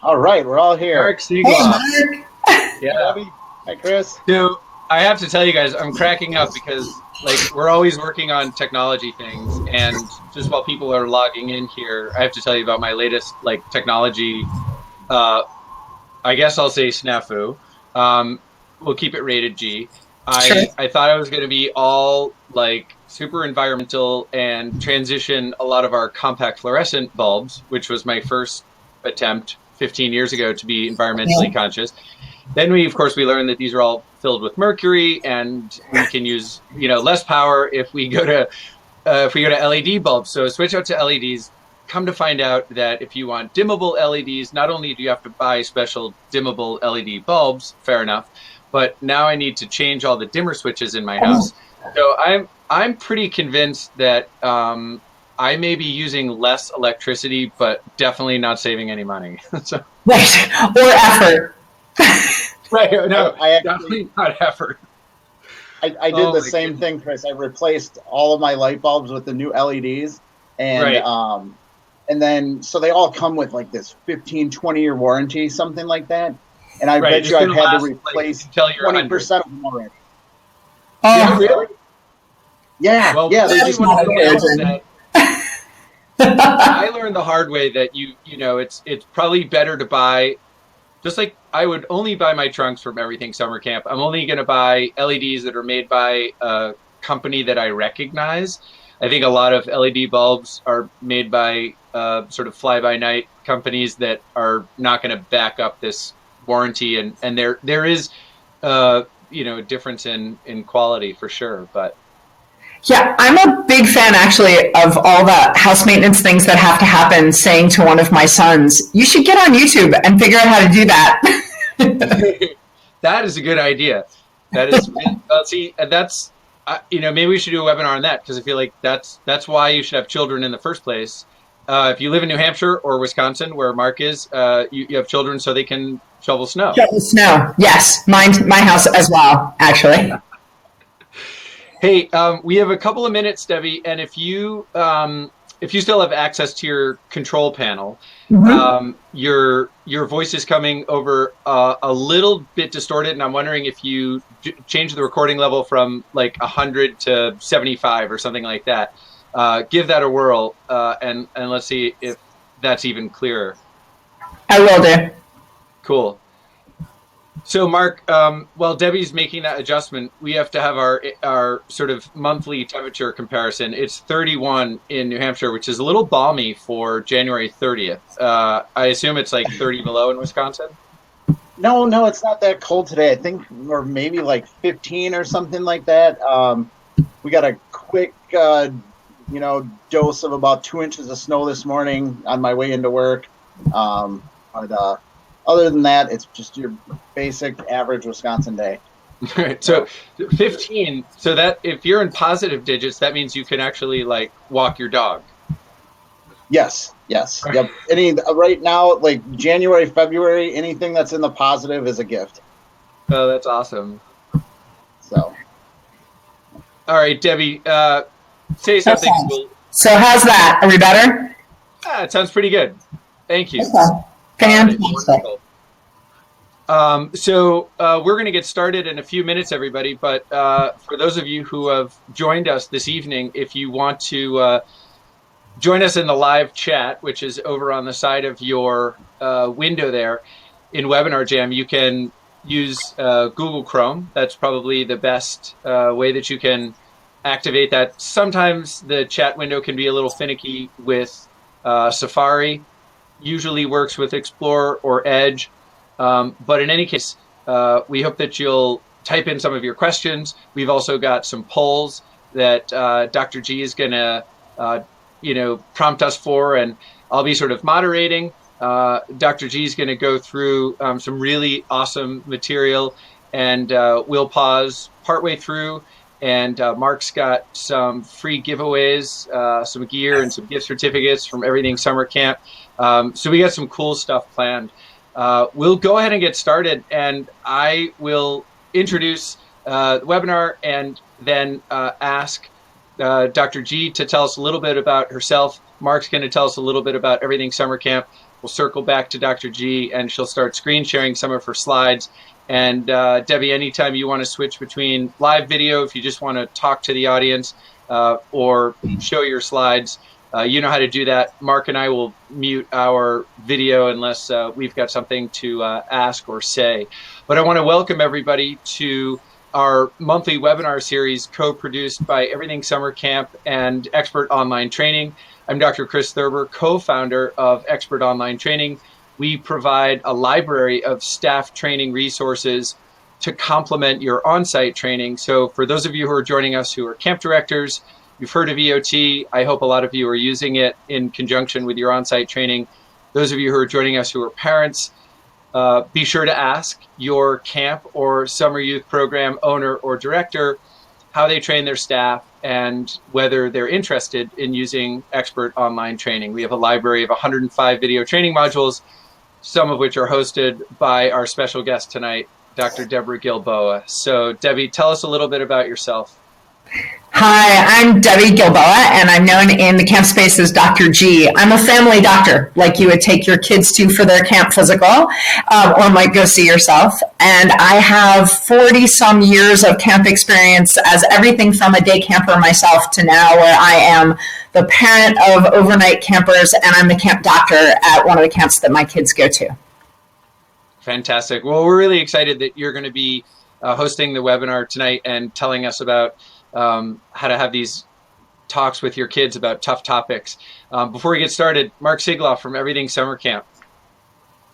All right, we're all here. Mark Hey, Siegloff. Mark. Yeah. Debbie. Hi, Chris. So I have to tell you guys, I'm cracking up because we're always working on technology things, and just while people are logging in here, I have to tell you about my latest technology. Uh, I guess I'll say snafu. Um, we'll keep it rated G. Sure. I thought I was going to be all super environmental and transition a lot of our compact fluorescent bulbs, which was my first attempt 15 years ago to be environmentally conscious. Then of course, we learned that these are all filled with mercury, and we can use less power if we go to LED bulbs. So switch out to LEDs. Come to find out that if you want dimmable LEDs, not only do you have to buy special dimmable LED bulbs, fair enough, but now I need to change all the dimmer switches in my house. So I'm pretty convinced that I may be using less electricity, but definitely not saving any money. So, Right. Or effort. right. No, I actually, definitely not effort. I did the same thing, Chris. I replaced all of my light bulbs with the new LEDs. And and then so they all come with this 15, 20-year warranty, something like that. And I bet you I've had to replace 20% of them already. Oh, yeah, really? Yeah, well, yeah. That's not that I learned the hard way that it's probably better to buy, just like I would only buy my trunks from Everything Summer Camp. I'm only going to buy LEDs that are made by a company that I recognize. I think a lot of LED bulbs are made by sort of fly-by-night companies that are not going to back up this warranty, and there is a difference in quality for sure. But yeah, I'm a big fan actually of all the house maintenance things that have to happen, saying to one of my sons, you should get on YouTube and figure out how to do that. that is a good idea. That is, see, that's, maybe we should do a webinar on that, because I feel like that's why you should have children in the first place. If you live in New Hampshire or Wisconsin, where Mark is, you have children so they can shovel snow. Shovel snow, yes. My house as well, actually. Hey, we have a couple of minutes, Debbie, and if you still have access to your control panel, your voice is coming over a little bit distorted, and I'm wondering if you change the recording level from 100 to 75 or something like that. Give that a whirl, and let's see if that's even clearer. I will do. Cool. So, Mark, while Debbie's making that adjustment, we have to have our sort of monthly temperature comparison. It's 31 in New Hampshire, which is a little balmy for January 30th. I assume it's 30 below in Wisconsin? No, it's not that cold today. I think we're maybe 15 or something like that. We got a quick, dose of about 2 inches of snow this morning on my way into work. But other than that, it's just your basic average Wisconsin day. So 15. So that if you're in positive digits, that means you can actually walk your dog. Yes. Yep. Right now, January, February, anything that's in the positive is a gift. Oh, that's awesome. So. All right, Debbie, say something. So how's that? Are we better? It sounds pretty good. Thank you. Okay. Fantastic. So we're going to get started in a few minutes, everybody. But for those of you who have joined us this evening, if you want to join us in the live chat, which is over on the side of your window there in Webinar Jam, you can use Google Chrome. That's probably the best way that you can activate that. Sometimes the chat window can be a little finicky with Safari. Usually works with Explorer or Edge. But in any case, we hope that you'll type in some of your questions. We've also got some polls that Dr. G is going to, prompt us for, and I'll be sort of moderating. Dr. G is going to go through some really awesome material, and we'll pause partway through. And Mark's got some free giveaways, some gear and some gift certificates from Everything Summer Camp. So we got some cool stuff planned. We'll go ahead and get started, and I will introduce the webinar and then ask Dr. G to tell us a little bit about herself. Mark's going to tell us a little bit about Everything Summer Camp. we'll circle back to Dr. G, and she'll start screen sharing some of her slides. And Debbie, anytime you want to switch between live video, if you just want to talk to the audience or show your slides, you know how to do that. Mark and I will mute our video unless we've got something to ask or say. But I want to welcome everybody to our monthly webinar series co-produced by Everything Summer Camp and Expert Online Training. I'm Dr. Chris Thurber, co-founder of Expert Online Training. We provide a library of staff training resources to complement your on-site training. So for those of you who are joining us who are camp directors, you've heard of EOT. I hope a lot of you are using it in conjunction with your on-site training. Those of you who are joining us who are parents, be sure to ask your camp or summer youth program owner or director how they train their staff and whether they're interested in using Expert Online Training. We have a library of 105 video training modules, some of which are hosted by our special guest tonight, Dr. Debi Gilboa. So Debbie, tell us a little bit about yourself. Hi, I'm Debi Gilboa, and I'm known in the camp space as Dr. G. I'm a family doctor, like you would take your kids to for their camp physical, or might go see yourself. And I have 40-some years of camp experience as everything from a day camper myself to now where I am the parent of overnight campers, and I'm the camp doctor at one of the camps that my kids go to. Fantastic. Well, we're really excited that you're going to be hosting the webinar tonight and telling us about how to have these talks with your kids about tough topics. Before we get started, Mark Sigloff from Everything Summer Camp.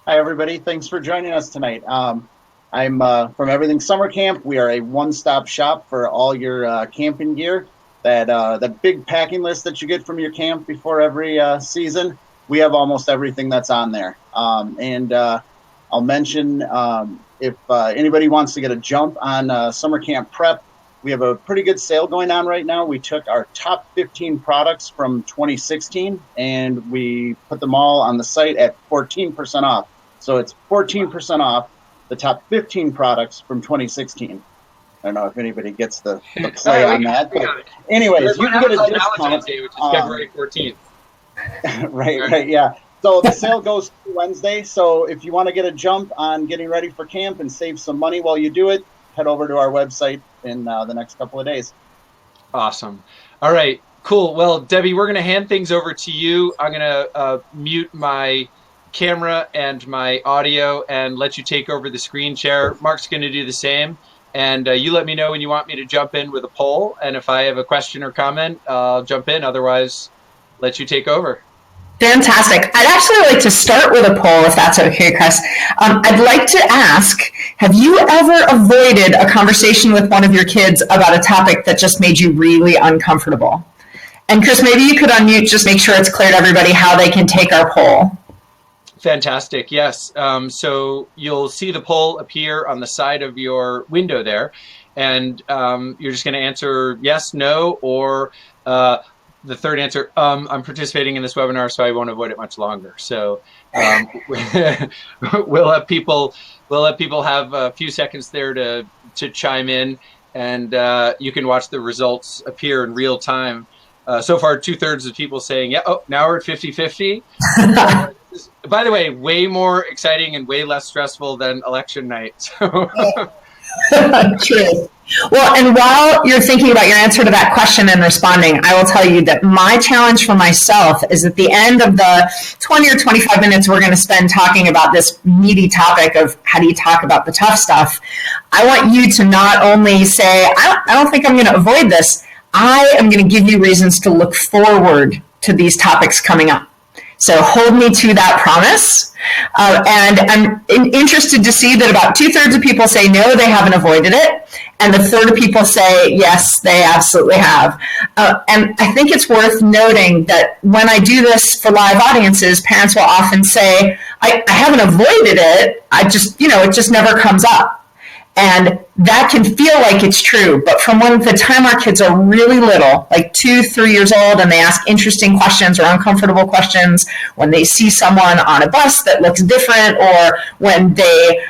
Hi, everybody. Thanks for joining us tonight. I'm from Everything Summer Camp. We are a one-stop shop for all your camping gear. That big packing list that you get from your camp before every season, we have almost everything that's on there. I'll mention if anybody wants to get a jump on summer camp prep, we have a pretty good sale going on right now. We took our top 15 products from 2016 and we put them all on the site at 14% off. So it's 14% off the top 15 products from 2016. I don't know if anybody gets the play on that. But anyways, you can get a discount. Day, which is February 14th. right, yeah. So the sale goes through Wednesday. So if you want to get a jump on getting ready for camp and save some money while you do it, head over to our website in the next couple of days. Awesome. All right, cool. Well, Debbie, we're going to hand things over to you. I'm going to mute my camera and my audio and let you take over the screen share. Mark's going to do the same. And you let me know when you want me to jump in with a poll. And if I have a question or comment, I'll jump in. Otherwise, let you take over. Fantastic. I'd actually like to start with a poll, if that's okay, Chris. I'd like to ask, have you ever avoided a conversation with one of your kids about a topic that just made you really uncomfortable? And Chris, maybe you could unmute, just make sure it's clear to everybody how they can take our poll. Fantastic. Yes. So you'll see the poll appear on the side of your window there. And you're just going to answer yes, no, or the third answer, I'm participating in this webinar, so I won't avoid it much longer. So we'll let people have a few seconds there to chime in, and you can watch the results appear in real time. So far, 2/3 of people saying, yeah, oh, now we're at 50-50. By the way, way more exciting and way less stressful than election night. So. True. Well, and while you're thinking about your answer to that question and responding, I will tell you that my challenge for myself is at the end of the 20 or 25 minutes we're going to spend talking about this meaty topic of how do you talk about the tough stuff, I want you to not only say, I don't think I'm going to avoid this, I am going to give you reasons to look forward to these topics coming up. So hold me to that promise. And I'm interested to see that about 2/3 of people say no, they haven't avoided it. And 1/3 of people say yes, they absolutely have. And I think it's worth noting that when I do this for live audiences, parents will often say, I haven't avoided it. I just, it just never comes up. And that can feel like it's true, but from the time our kids are really little, like 2-3 years old, and they ask interesting questions or uncomfortable questions, when they see someone on a bus that looks different, or when they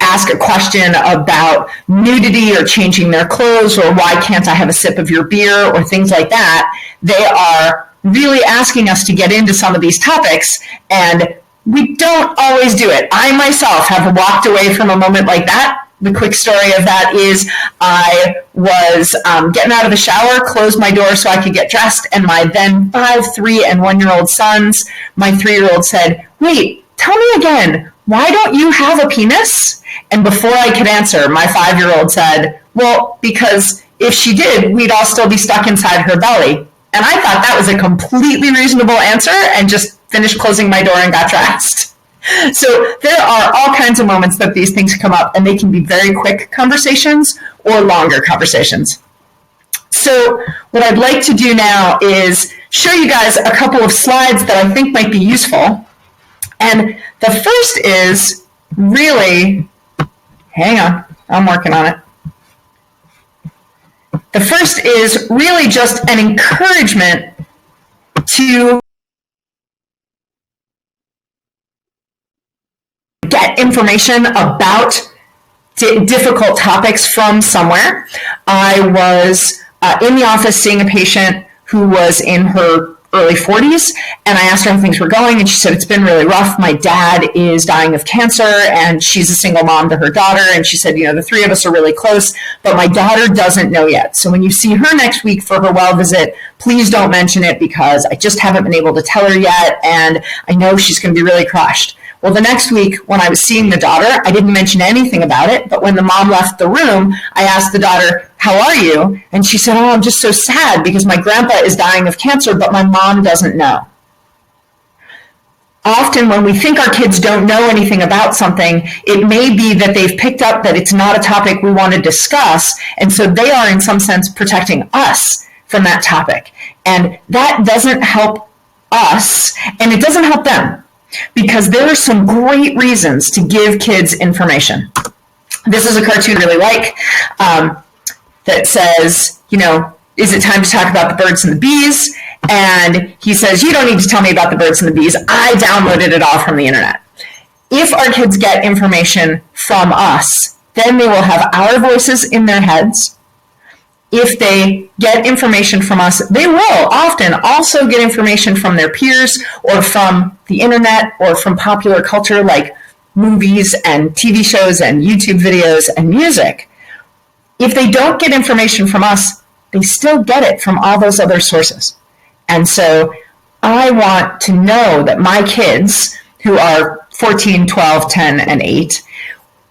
ask a question about nudity or changing their clothes, or why can't I have a sip of your beer, or things like that, they are really asking us to get into some of these topics, and we don't always do it. I myself have walked away from a moment like that. The quick story of that is I was getting out of the shower, closed my door so I could get dressed, and my then 5, 3, and 1-year-old sons, my 3-year-old said, "Wait, tell me again, why don't you have a penis?" And before I could answer, my 5-year-old said, "Well, because if she did, we'd all still be stuck inside her belly." And I thought that was a completely reasonable answer, and just finished closing my door and got dressed. So there are all kinds of moments that these things come up, and they can be very quick conversations or longer conversations. So what I'd like to do now is show you guys a couple of slides that I think might be useful. And the first is really, hang on, I'm working on it. The first is really just an encouragement to get information about difficult topics from somewhere. I was in the office seeing a patient who was in her early 40s, and I asked her how things were going, and she said, "It's been really rough. My dad is dying of cancer, and she's a single mom to her daughter." And she said, "The three of us are really close, but my daughter doesn't know yet. So when you see her next week for her well visit, please don't mention it, because I just haven't been able to tell her yet, and I know she's going to be really crushed." Well, the next week when I was seeing the daughter, I didn't mention anything about it, but when the mom left the room, I asked the daughter, "How are you?" And she said, "Oh, I'm just so sad because my grandpa is dying of cancer, but my mom doesn't know." Often when we think our kids don't know anything about something, it may be that they've picked up that it's not a topic we want to discuss, and so they are in some sense protecting us from that topic. And that doesn't help us, and it doesn't help them, because there are some great reasons to give kids information. This is a cartoon I really like that says, "Is it time to talk about the birds and the bees?" And he says, "You don't need to tell me about the birds and the bees. I downloaded it all from the internet." If our kids get information from us, then they will have our voices in their heads. If they get information from us, they will often also get information from their peers or from the internet or from popular culture like movies and TV shows and YouTube videos and music. If they don't get information from us, they still get it from all those other sources. And so I want to know that my kids, who are 14, 12, 10, and 8,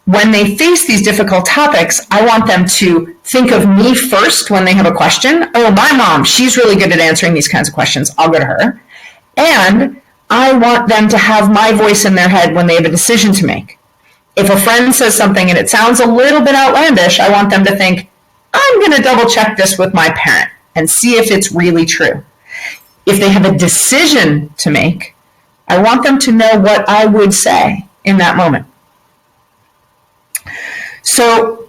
when they face these difficult topics, I want them to think of me first when they have a question. "Oh, my mom, she's really good at answering these kinds of questions. I'll go to her." And I want them to have my voice in their head when they have a decision to make. If a friend says something and it sounds a little bit outlandish, I want them to think, "I'm going to double check this with my parent and see if it's really true." If they have a decision to make, I want them to know what I would say in that moment. So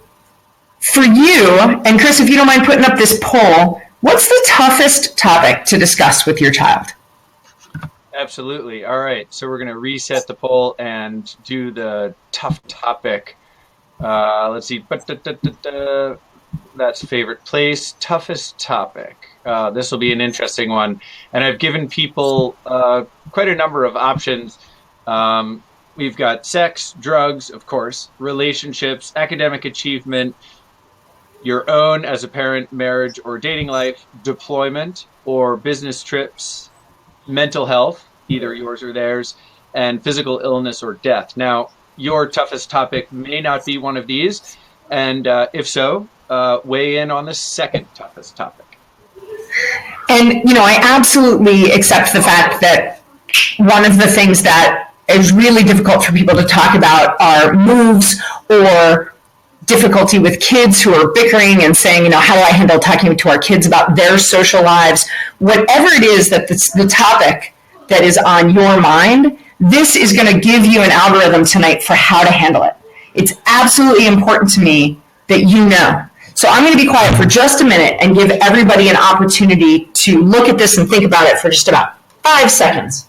for you, and Chris, if you don't mind putting up this poll, what's the toughest topic to discuss with your child? Absolutely. All right. So we're going to reset the poll and do the tough topic. Let's see. That's favorite place. Toughest topic. This will be an interesting one. And I've given people quite a number of options. We've got sex, drugs, of course, relationships, academic achievement, your own as a parent, marriage or dating life, deployment or business trips, mental health, either yours or theirs, and physical illness or death. Now, your toughest topic may not be one of these, and if so, weigh in on the second toughest topic. And, I absolutely accept the fact that one of the things that is really difficult for people to talk about are moves or difficulty with kids who are bickering and saying, how do I handle talking to our kids about their social lives? Whatever it is that the topic that is on your mind, this is going to give you an algorithm tonight for how to handle it. It's absolutely important to me that you know. So I'm going to be quiet for just a minute and give everybody an opportunity to look at this and think about it for just about 5 seconds.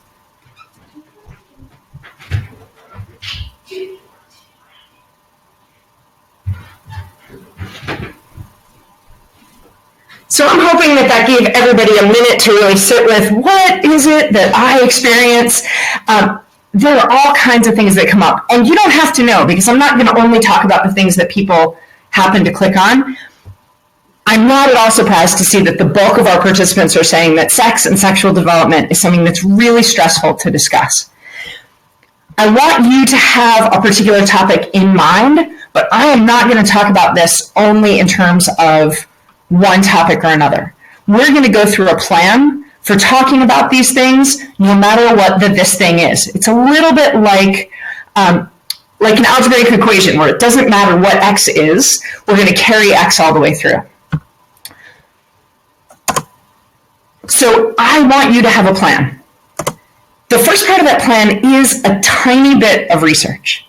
So I'm hoping that that gave everybody a minute to really sit with, what is it that I experience? There are all kinds of things that come up, and you don't have to know, because I'm not going to only talk about the things that people happen to click on. I'm not at all surprised to see that the bulk of our participants are saying that sex and sexual development is something that's really stressful to discuss. I want you to have a particular topic in mind, but I am not going to talk about this only in terms of one topic or another. We're going to go through a plan for talking about these things, no matter what this thing is. It's a little bit like an algebraic equation where it doesn't matter what x is, we're going to carry x all the way through. So I want you to have a plan. The first part of that plan is a tiny bit of research.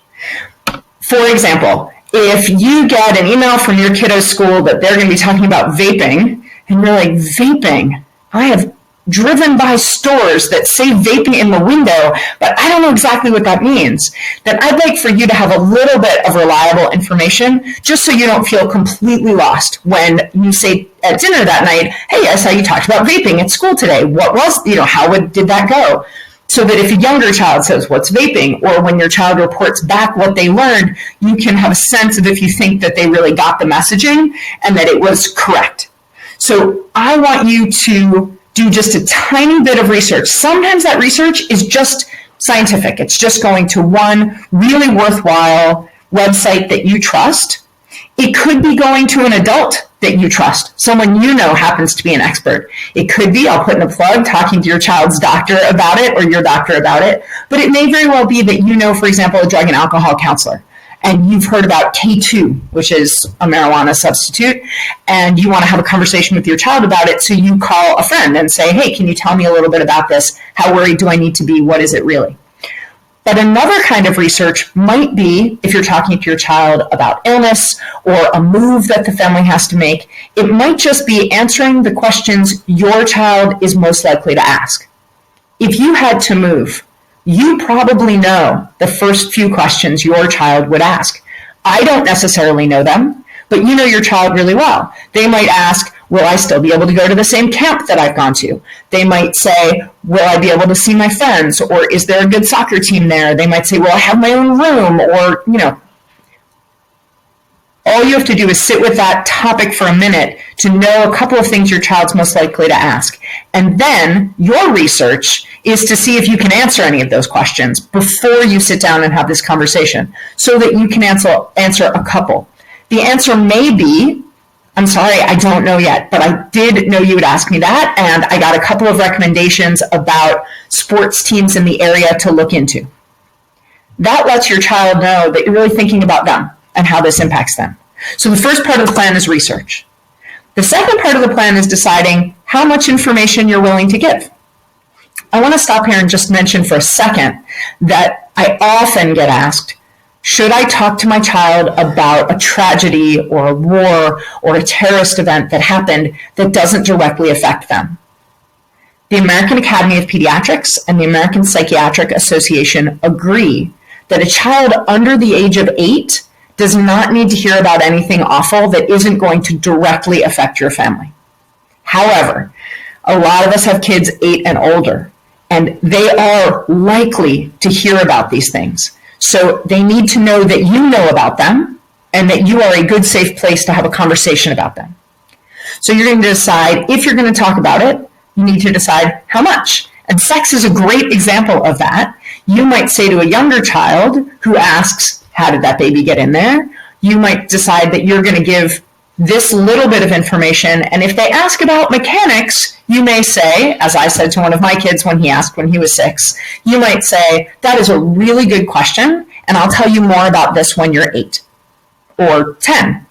For example, if you get an email from your kiddo's school that they're going to be talking about vaping, and you're like, vaping? I have driven by stores that say vaping in the window, but I don't know exactly what that means. Then I'd like for you to have a little bit of reliable information, just so you don't feel completely lost when you say at dinner that night, hey, I saw you talked about vaping at school today. What was, did that go? So that if a younger child says, what's vaping? Or when your child reports back what they learned, you can have a sense of if you think that they really got the messaging and that it was correct. So I want you to do just a tiny bit of research. Sometimes that research is just scientific. It's just going to one really worthwhile website that you trust. It could be going to an adult that you trust, someone you know happens to be an expert. It could be, I'll put in a plug, talking to your child's doctor about it or your doctor about it, but it may very well be that you know, for example, a drug and alcohol counselor, and you've heard about K2, which is a marijuana substitute, and you want to have a conversation with your child about it, so you call a friend and say, hey, can you tell me a little bit about this? How worried do I need to be? What is it really? But another kind of research might be, if you're talking to your child about illness or a move that the family has to make, it might just be answering the questions your child is most likely to ask. If you had to move, you probably know the first few questions your child would ask. I don't necessarily know them, but you know your child really well. They might ask, will I still be able to go to the same camp that I've gone to? They might say, will I be able to see my friends? Or is there a good soccer team there? They might say, will I have my own room? Or, all you have to do is sit with that topic for a minute to know a couple of things your child's most likely to ask. And then your research is to see if you can answer any of those questions before you sit down and have this conversation, so that you can answer a couple. The answer may be, I'm sorry, I don't know yet, but I did know you would ask me that, and I got a couple of recommendations about sports teams in the area to look into. That lets your child know that you're really thinking about them and how this impacts them. So the first part of the plan is research. The second part of the plan is deciding how much information you're willing to give. I want to stop here and just mention for a second that I often get asked, should I talk to my child about a tragedy or a war or a terrorist event that happened that doesn't directly affect them? The American Academy of Pediatrics and the American Psychiatric Association agree that a child under the age of 8 does not need to hear about anything awful that isn't going to directly affect your family. However, a lot of us have kids 8 and older, and they are likely to hear about these things. So they need to know that you know about them and that you are a good, safe place to have a conversation about them. So you're going to decide if you're going to talk about it, you need to decide how much. And sex is a great example of that. You might say to a younger child who asks, how did that baby get in there? You might decide that you're going to give this little bit of information. And if they ask about mechanics, you may say, as I said to one of my kids when he asked when he was 6, you might say, that is a really good question, and I'll tell you more about this when you're 8 or 10.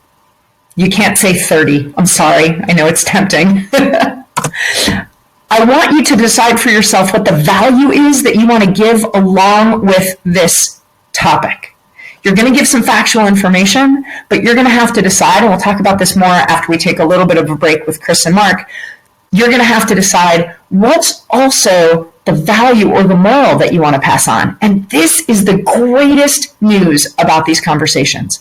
You can't say 30. I'm sorry. I know it's tempting. I want you to decide for yourself what the value is that you want to give along with this topic. You're going to give some factual information, but you're going to have to decide, and we'll talk about this more after we take a little bit of a break with Chris and Mark. You're going to have to decide what's also the value or the moral that you want to pass on. And this is the greatest news about these conversations.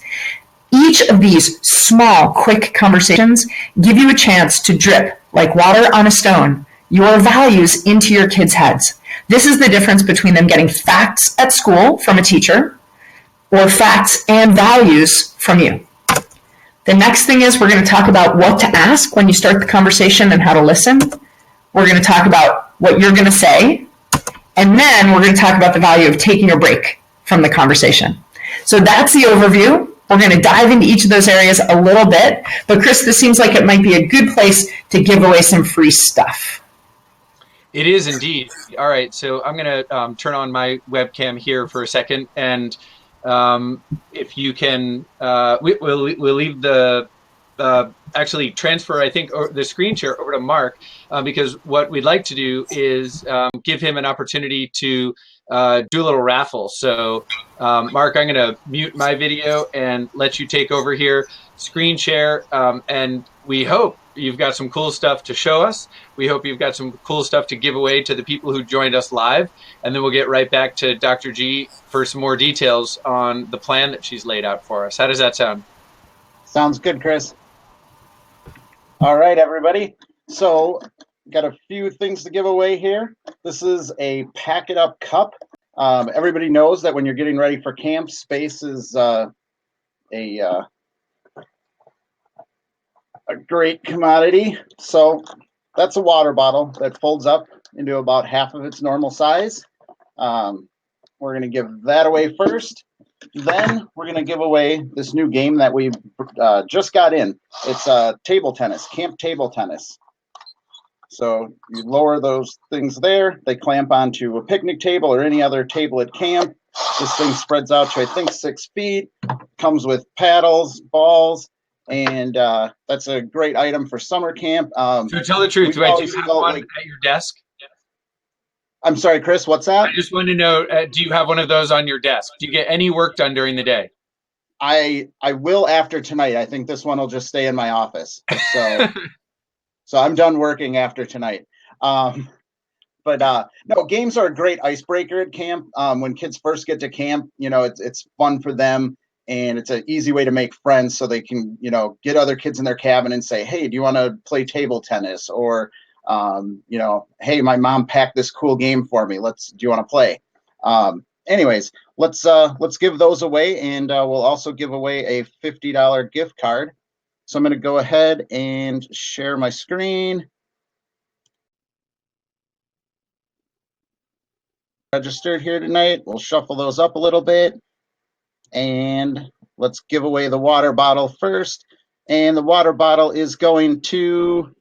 Each of these small, quick conversations give you a chance to drip, like water on a stone, your values into your kids' heads. This is the difference between them getting facts at school from a teacher or facts and values from you. The next thing is we're going to talk about what to ask when you start the conversation and how to listen. We're going to talk about what you're going to say. And then we're going to talk about the value of taking a break from the conversation. So that's the overview. We're going to dive into each of those areas a little bit. But Chris, this seems like it might be a good place to give away some free stuff. It is indeed. All right. So I'm going to turn on my webcam here for a second. And if you can, we'll leave the actually transfer, I think, the screen share over to Mark, because what we'd like to do is give him an opportunity to do a little raffle. So, Mark, I'm going to mute my video and let you take over here, screen share, and we hope you've got some cool stuff to show us. We hope you've got some cool stuff to give away to the people who joined us live, and then we'll get right back to Dr. G for some more details on the plan that she's laid out for us. How does that sound? Sounds good, Chris. All right, everybody. So, got a few things to give away here. This is a Pack It Up cup. Everybody knows that when you're getting ready for camp, space is a great commodity. So that's a water bottle that folds up into about half of its normal size. We're going to give that away first. Then we're going to give away this new game that we just got in. It's table tennis, camp table tennis. So you lower those things there. They clamp onto a picnic table or any other table at camp. This thing spreads out to, I think, 6 feet. Comes with paddles, balls, and that's a great item for summer camp. So tell the truth, do you have one at your desk? I'm sorry, Chris, what's that? I just wanted to know, do you have one of those on your desk? Do you get any work done during the day? I will after tonight. I think this one will just stay in my office. So so I'm done working after tonight. But no, games are a great icebreaker at camp. When kids first get to camp, you know, it's fun for them, and it's an easy way to make friends so they can, you know, get other kids in their cabin and say, hey, do you want to play table tennis? Or, you know, hey, my mom packed this cool game for me. Do you want to play? Anyways, let's give those away, and we'll also give away a $50 gift card. So I'm going to go ahead and share my screen. Registered here tonight. We'll shuffle those up a little bit, and let's give away the water bottle first. And the water bottle is going to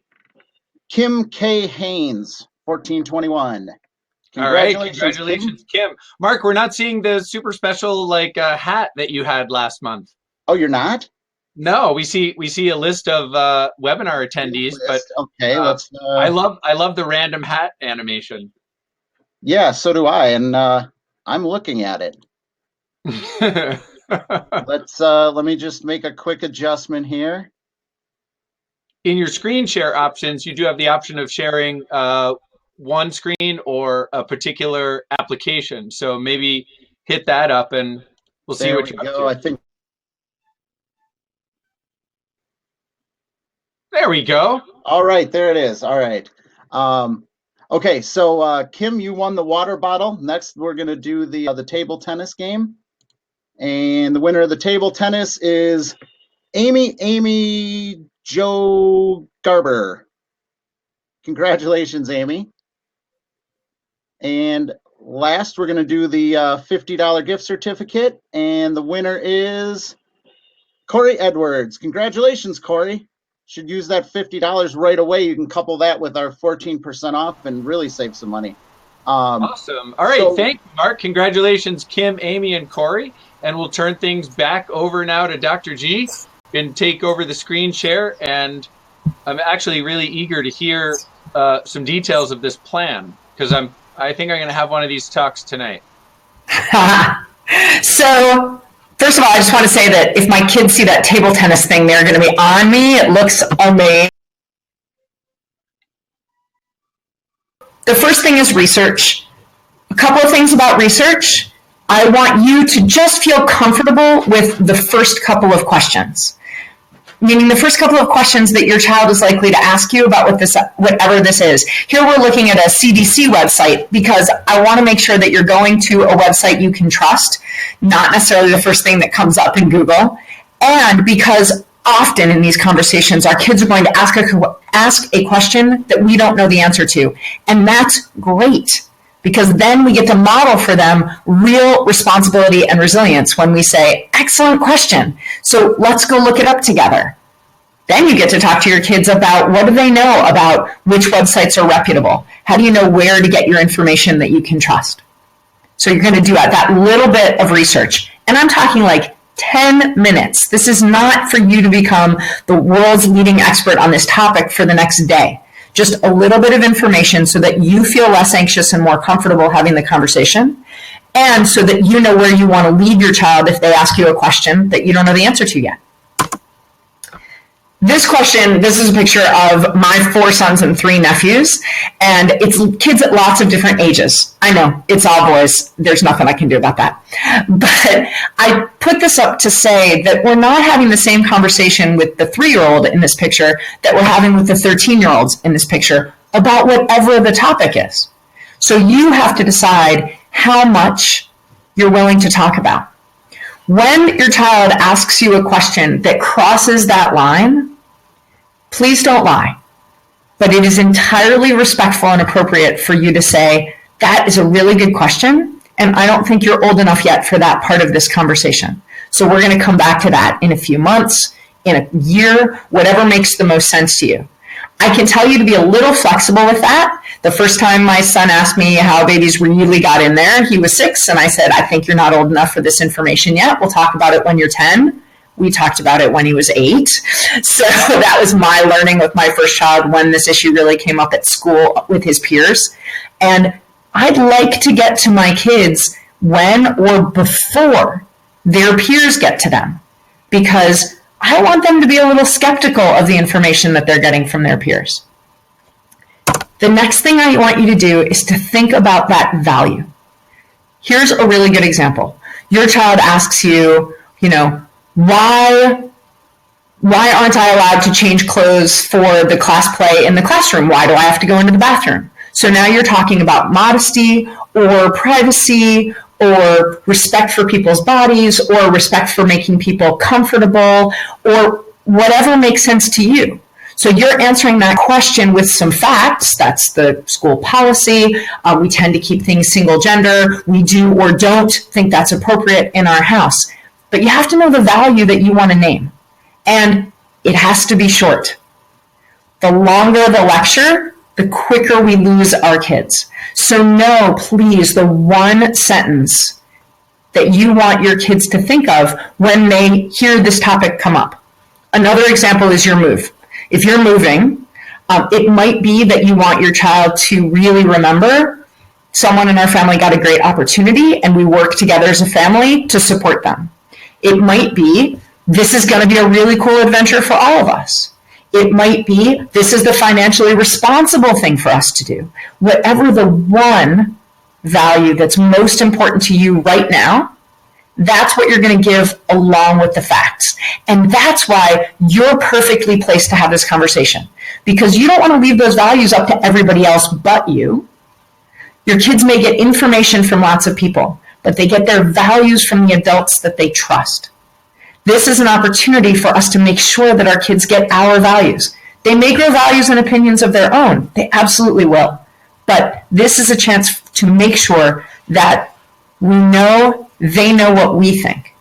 Kim K. Haynes, 1421. All right, congratulations, Kim. Mark, we're not seeing the super special hat that you had last month. Oh, you're not? No, we see a list of webinar attendees, but okay, let's. I love the random hat animation. Yeah, so do I, and I'm looking at it. Let me just make a quick adjustment here. In your screen share options, you do have the option of sharing one screen or a particular application. So maybe hit that up, and we'll see what you go. I think. There we go. All right, there it is. All right. Okay, so Kim, you won the water bottle. Next, we're going to do the table tennis game. And the winner of the table tennis is Amy Jo Garber. Congratulations, Amy. And last, we're going to do the $50 gift certificate. And the winner is Corey Edwards. Congratulations, Corey. Should use that $50 right away. You can couple that with our 14% off and really save some money. Awesome. All right. Thank you, Mark. Congratulations, Kim, Amy, and Corey. And we'll turn things back over now to Dr. G and take over the screen share. And I'm actually really eager to hear some details of this plan, because I think I'm going to have one of these talks tonight. So, first of all, I just want to say that if my kids see that table tennis thing, they're going to be on me. It looks amazing. The first thing is research. A couple of things about research. I want you to just feel comfortable with the first couple of questions. Meaning the first couple of questions that your child is likely to ask you about whatever this is. Here we're looking at a CDC website because I want to make sure that you're going to a website you can trust, not necessarily the first thing that comes up in Google. And because often in these conversations, our kids are going to ask a question that we don't know the answer to. And that's great, because then we get to model for them real responsibility and resilience when we say, excellent question, so let's go look it up together. Then you get to talk to your kids about what do they know about which websites are reputable. How do you know where to get your information that you can trust? So you're going to do that little bit of research. And I'm talking like 10 minutes. This is not for you to become the world's leading expert on this topic for the next day. Just a little bit of information so that you feel less anxious and more comfortable having the conversation, and so that you know where you want to lead your child if they ask you a question that you don't know the answer to yet. This question, this is a picture of my 4 sons and 3 nephews, and it's kids at lots of different ages. I know, it's all boys. There's nothing I can do about that. But I put this up to say that we're not having the same conversation with the 3-year-old in this picture that we're having with the 13-year-olds in this picture about whatever the topic is. So you have to decide how much you're willing to talk about. When your child asks you a question that crosses that line, please don't lie, but it is entirely respectful and appropriate for you to say, that is a really good question, and I don't think you're old enough yet for that part of this conversation. So we're going to come back to that in a few months, in a year, whatever makes the most sense to you. I can tell you to be a little flexible with that. The first time my son asked me how babies really got in there, he was 6, and I said, I think you're not old enough for this information yet. We'll talk about it when you're 10. We talked about it when he was 8. So that was my learning with my first child when this issue really came up at school with his peers. And I'd like to get to my kids when or before their peers get to them, because I want them to be a little skeptical of the information that they're getting from their peers. The next thing I want you to do is to think about that value. Here's a really good example. Your child asks you, why aren't I allowed to change clothes for the class play in the classroom? Why do I have to go into the bathroom? So now you're talking about modesty or privacy or respect for people's bodies or respect for making people comfortable or whatever makes sense to you. So you're answering that question with some facts. That's the school policy. We tend to keep things single gender. We do or don't think that's appropriate in our house. But you have to know the value that you want to name. And it has to be short. The longer the lecture, the quicker we lose our kids. So know, please, the one sentence that you want your kids to think of when they hear this topic come up. Another example is your move. If you're moving, it might be that you want your child to really remember someone in our family got a great opportunity and we work together as a family to support them. It might be, this is going to be a really cool adventure for all of us. It might be, this is the financially responsible thing for us to do. Whatever the one value that's most important to you right now, that's what you're going to give along with the facts. And that's why you're perfectly placed to have this conversation, because you don't want to leave those values up to everybody else but you. Your kids may get information from lots of people, but they get their values from the adults that they trust. This is an opportunity for us to make sure that our kids get our values. They may grow values and opinions of their own. They absolutely will. But this is a chance to make sure that we know they know what we think.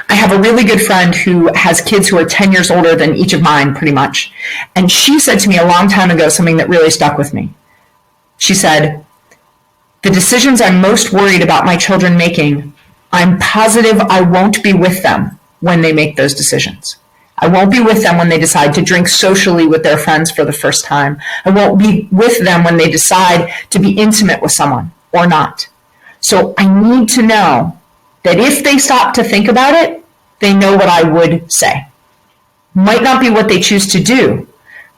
I have a really good friend who has kids who are 10 years older than each of mine, pretty much. And she said to me a long time ago something that really stuck with me. She said, the decisions I'm most worried about my children making, I'm positive I won't be with them when they make those decisions. I won't be with them when they decide to drink socially with their friends for the first time. I won't be with them when they decide to be intimate with someone or not. So I need to know that if they stop to think about it, they know what I would say. Might not be what they choose to do,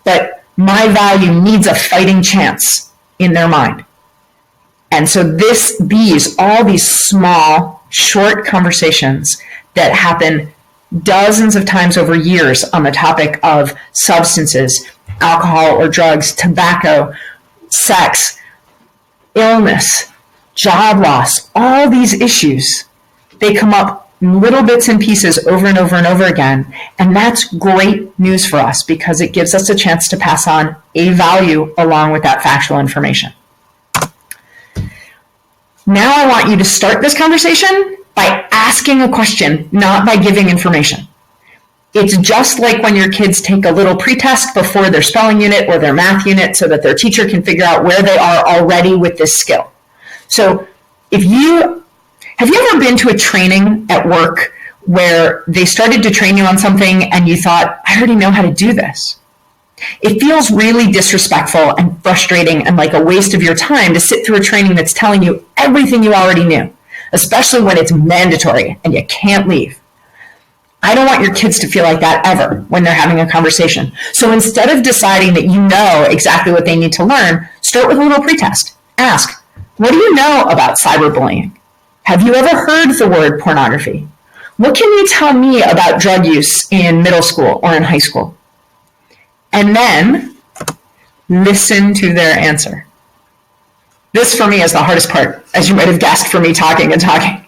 but my value needs a fighting chance in their mind. And so all these small, short conversations that happen dozens of times over years on the topic of substances, alcohol or drugs, tobacco, sex, illness, job loss, all these issues, they come up in little bits and pieces over and over and over again. And that's great news for us because it gives us a chance to pass on a value along with that factual information. Now I want you to start this conversation by asking a question, not by giving information. It's just like when your kids take a little pretest before their spelling unit or their math unit so that their teacher can figure out where they are already with this skill. So have you ever been to a training at work where they started to train you on something and you thought, I already know how to do this? It feels really disrespectful and frustrating and like a waste of your time to sit through a training that's telling you everything you already knew, especially when it's mandatory and you can't leave. I don't want your kids to feel like that ever when they're having a conversation. So instead of deciding that you know exactly what they need to learn, start with a little pretest. Ask, what do you know about cyberbullying? Have you ever heard the word pornography? What can you tell me about drug use in middle school or in high school? And then listen to their answer. This for me is the hardest part, as you might have guessed for me talking and talking.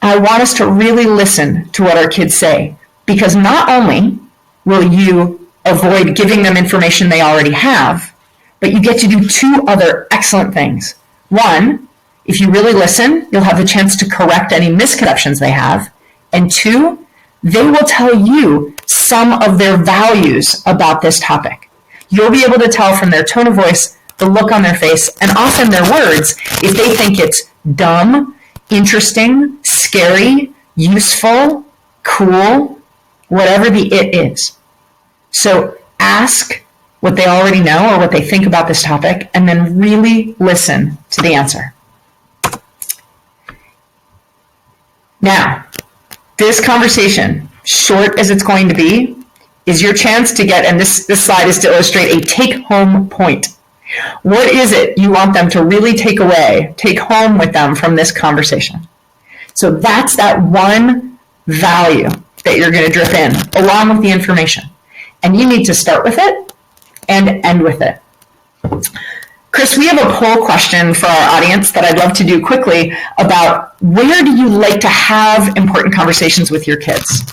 I want us to really listen to what our kids say, because not only will you avoid giving them information they already have, but you get to do two other excellent things. One, if you really listen, you'll have the chance to correct any misconceptions they have. And two, they will tell you some of their values about this topic. You'll be able to tell from their tone of voice, the look on their face, and often their words, if they think it's dumb, interesting, scary, useful, cool, whatever the it is. So ask what they already know or what they think about this topic, and then really listen to the answer. Now, this conversation, short as it's going to be, is your chance to get, and this slide is to illustrate a take-home point. What is it you want them to really take home with them from this conversation? So that's that one value that you're going to drip in, along with the information. And you need to start with it and end with it. Chris, we have a poll question for our audience that I'd love to do quickly about where do you like to have important conversations with your kids?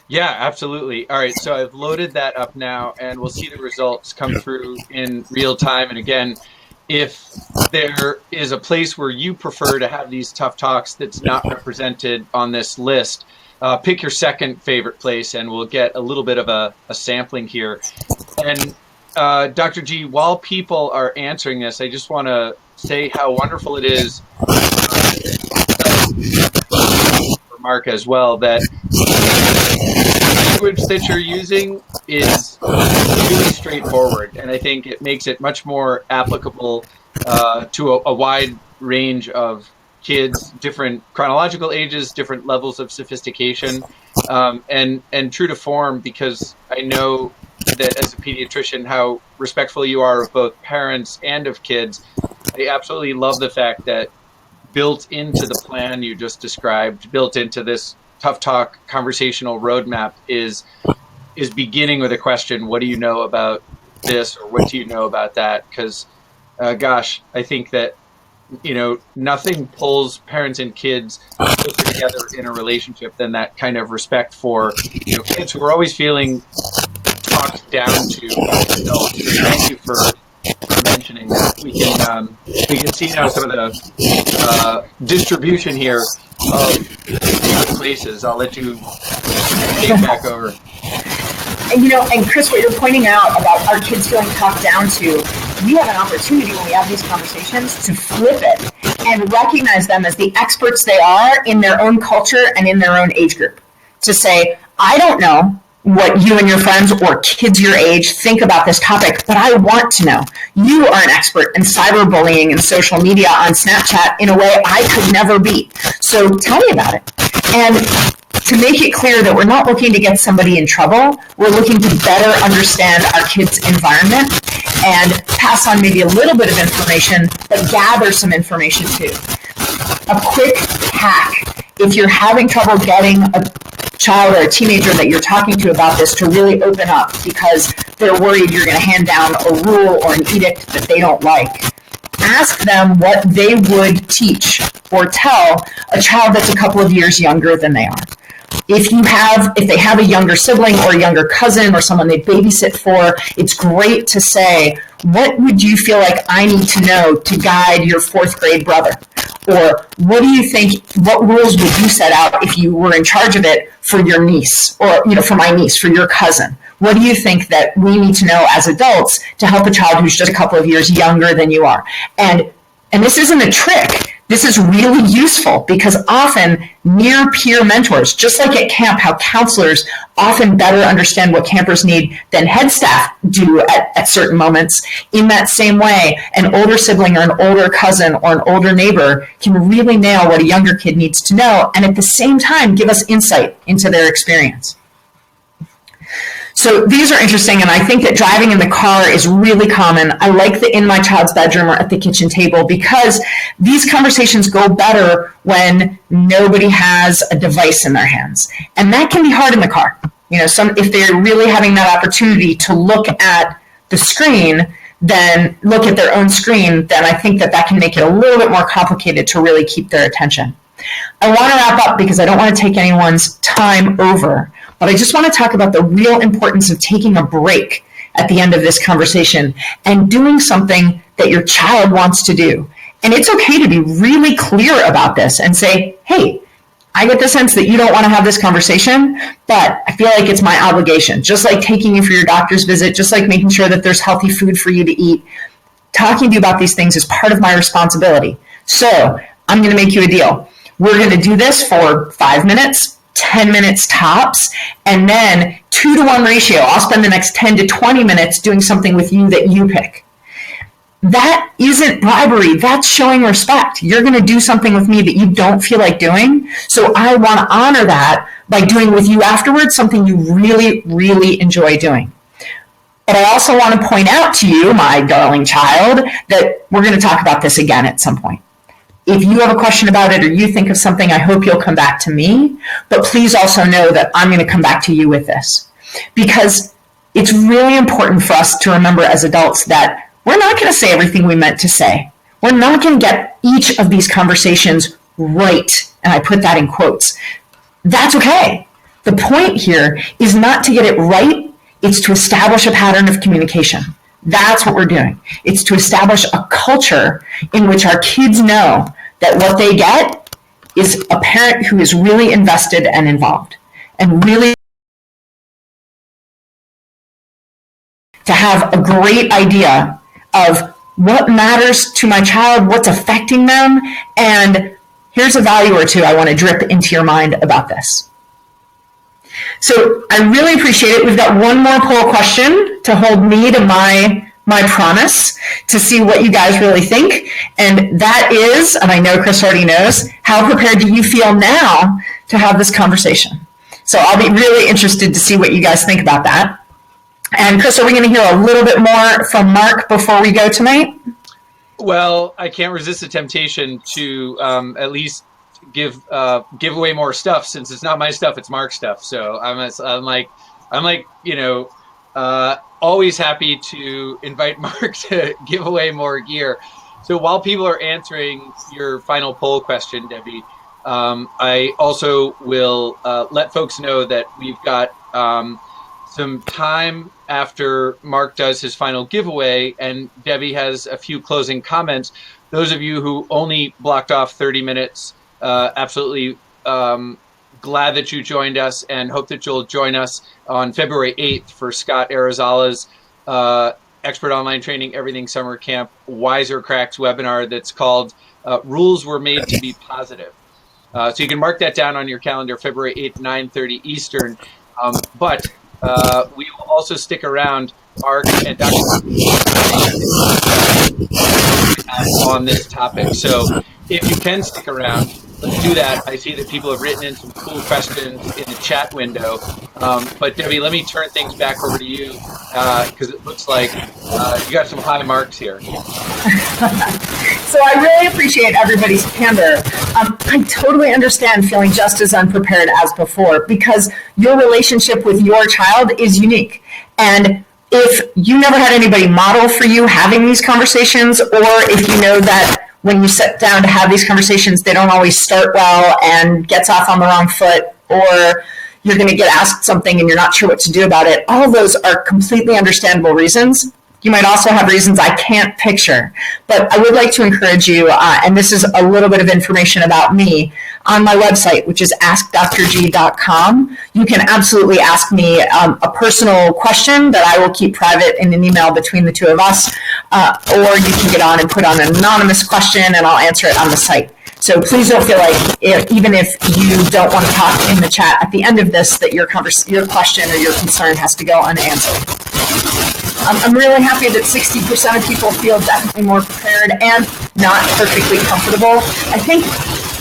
Yeah, absolutely. All right, so I've loaded that up now, and we'll see the results come through in real time. And again, if there is a place where you prefer to have these tough talks that's not represented on this list, pick your second favorite place, and we'll get a little bit of a sampling here. And Dr. G, while people are answering this, I just want to say how wonderful it is for Mark as well, that the language that you're using is really straightforward, and I think it makes it much more applicable to a wide range of kids, different chronological ages, different levels of sophistication, and true to form, because I know that as a pediatrician, how respectful you are of both parents and of kids. I absolutely love the fact that built into the plan you just described, built into this tough talk conversational roadmap is beginning with a question, what do you know about this, or what do you know about that? Because gosh, I think that nothing pulls parents and kids closer together in a relationship than that kind of respect for kids who are always feeling talked down to by adults. Thank you for mentioning that. We can see now some of the distribution here of different places. I'll let you take it back over. And Chris, what you're pointing out about our kids feeling talked down to, we have an opportunity when we have these conversations to flip it and recognize them as the experts they are in their own culture and in their own age group. To say, I don't know what you and your friends or kids your age think about this topic, but I want to know. You are an expert in cyberbullying and social media on Snapchat in a way I could never be. So tell me about it. And to make it clear that we're not looking to get somebody in trouble, we're looking to better understand our kids' environment and pass on maybe a little bit of information, but gather some information too. A quick hack, if you're having trouble getting a child or a teenager that you're talking to about this to really open up because they're worried you're going to hand down a rule or an edict that they don't like, ask them what they would teach or tell a child that's a couple of years younger than they are. If they have a younger sibling or a younger cousin or someone they babysit for, it's great to say, what would you feel like I need to know to guide your fourth grade brother? Or what do you think, what rules would you set out if you were in charge of it for your niece or, for my niece, for your cousin? What do you think that we need to know as adults to help a child who's just a couple of years younger than you are? And this isn't a trick. This is really useful because often near peer mentors, just like at camp, how counselors often better understand what campers need than head staff do at certain moments, in that same way, an older sibling or an older cousin or an older neighbor can really nail what a younger kid needs to know and at the same time give us insight into their experience. So these are interesting, and I think that driving in the car is really common. I like the in my child's bedroom or at the kitchen table because these conversations go better when nobody has a device in their hands. And that can be hard in the car. If they're really having that opportunity to look at the screen, then look at their own screen, then I think that can make it a little bit more complicated to really keep their attention. I want to wrap up because I don't want to take anyone's time over. But I just want to talk about the real importance of taking a break at the end of this conversation and doing something that your child wants to do. And it's okay to be really clear about this and say, hey, I get the sense that you don't want to have this conversation, but I feel like it's my obligation. Just like taking you for your doctor's visit, just like making sure that there's healthy food for you to eat. Talking to you about these things is part of my responsibility. So I'm going to make you a deal. We're going to do this for 5 minutes. 10 minutes tops, and then 2-to-1 ratio. I'll spend the next 10 to 20 minutes doing something with you that you pick. That isn't bribery. That's showing respect. You're going to do something with me that you don't feel like doing. So I want to honor that by doing with you afterwards something you really, really enjoy doing. But I also want to point out to you, my darling child, that we're going to talk about this again at some point. If you have a question about it or you think of something, I hope you'll come back to me. But please also know that I'm going to come back to you with this. Because it's really important for us to remember as adults that we're not going to say everything we meant to say. We're not going to get each of these conversations right. And I put that in quotes. That's okay. The point here is not to get it right. It's to establish a pattern of communication. That's what we're doing. It's to establish a culture in which our kids know that what they get is a parent who is really invested and involved and really to have a great idea of what matters to my child, what's affecting them, and here's a value or two I want to drip into your mind about this. So I really appreciate it. We've got one more poll question to hold me to my promise to see what you guys really think. And that is, and I know Chris already knows, how prepared do you feel now to have this conversation? So I'll be really interested to see what you guys think about that. And Chris, are we going to hear a little bit more from Mark before we go tonight? Well, I can't resist the temptation to at least give away more stuff, since it's not my stuff, it's Mark's stuff. So I'm like, always happy to invite Mark to give away more gear. So while people are answering your final poll question, Debbie, I also will let folks know that we've got some time after Mark does his final giveaway, and Debbie has a few closing comments. Those of you who only blocked off 30 minutes, absolutely glad that you joined us, and hope that you'll join us on February 8th for Scott Arizala's Expert Online Training Everything Summer Camp WISER Cracks webinar that's called Rules Were Made to Be Positive. So you can mark that down on your calendar, February 8th, 9:30 Eastern. But we will also stick around, Mark and Dr. on this topic. So if you can stick around, let's do that. I see that people have written in some cool questions in the chat window. But Debbie, let me turn things back over to you because it looks like you got some high marks here. So I really appreciate everybody's candor. I totally understand feeling just as unprepared as before because your relationship with your child is unique. And if you never had anybody model for you having these conversations, or if you know that when you sit down to have these conversations, they don't always start well and gets off on the wrong foot, or you're going to get asked something and you're not sure what to do about it, all of those are completely understandable reasons. You might also have reasons I can't picture, but I would like to encourage you, and this is a little bit of information about me, on my website, which is askdrg.com. You can absolutely ask me a personal question that I will keep private in an email between the two of us, or you can get on and put on an anonymous question and I'll answer it on the site. So please don't feel like, even if you don't want to talk in the chat at the end of this, that your question or your concern has to go unanswered. I'm really happy that 60% of people feel definitely more prepared and not perfectly comfortable. I think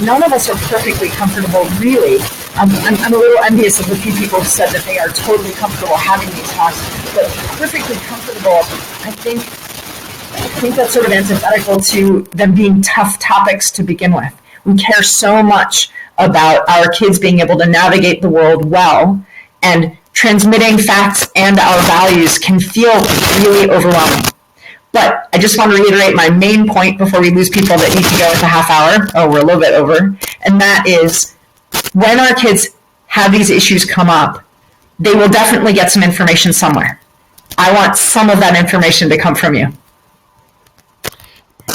none of us are perfectly comfortable, really. I'm a little envious of the few people who said that they are totally comfortable having these talks, but perfectly comfortable, I think that's sort of antithetical to them being tough topics to begin with. We care so much about our kids being able to navigate the world well, and transmitting facts and our values can feel really overwhelming. But I just want to reiterate my main point before we lose people that need to go with a half hour. Oh, we're a little bit over. And that is, when our kids have these issues come up, they will definitely get some information somewhere. I want some of that information to come from you.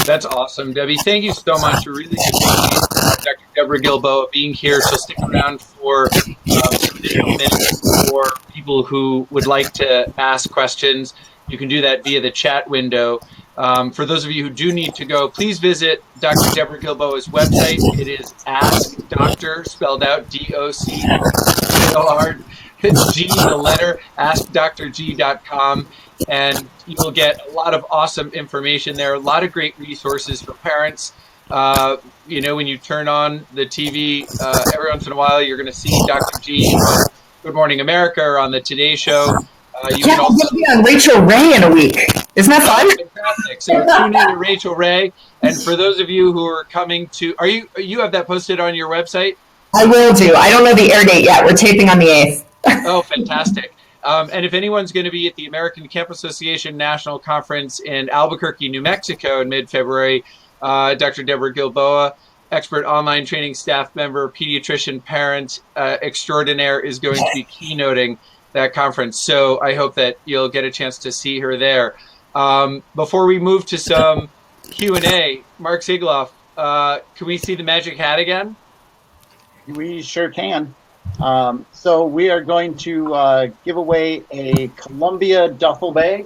That's awesome, Debbie. Thank you so much. We really appreciate Dr. Deborah Gilboa being here. So stick around for some additional minutes for people who would like to ask questions. You can do that via the chat window. For those of you who do need to go, please visit Dr. Deborah Gilboa's website. It is Ask Doctor, spelled out DOCTOR, G, the letter, askdrg.com. And you will get a lot of awesome information there, a lot of great resources for parents. You know, when you turn on the TV, every once in a while, you're going to see Dr. G on Good Morning America or on the Today Show. You can also be on Rachel Ray in a week. Isn't that fun? Fantastic. So tune in to Rachel Ray. And for those of you who are coming to, you have that posted on your website? I will do. I don't know the air date yet. We're taping on the 8th. Oh, fantastic. And if anyone's going to be at the American Camp Association National Conference in Albuquerque, New Mexico in mid-February, Dr. Deborah Gilboa, expert online training staff member, pediatrician, parent extraordinaire, is going to be keynoting that conference. So I hope that you'll get a chance to see her there. Before we move to some Q&A, Mark Sigloff, can we see the magic hat again? We sure can. So we are going to give away a Columbia duffel bag.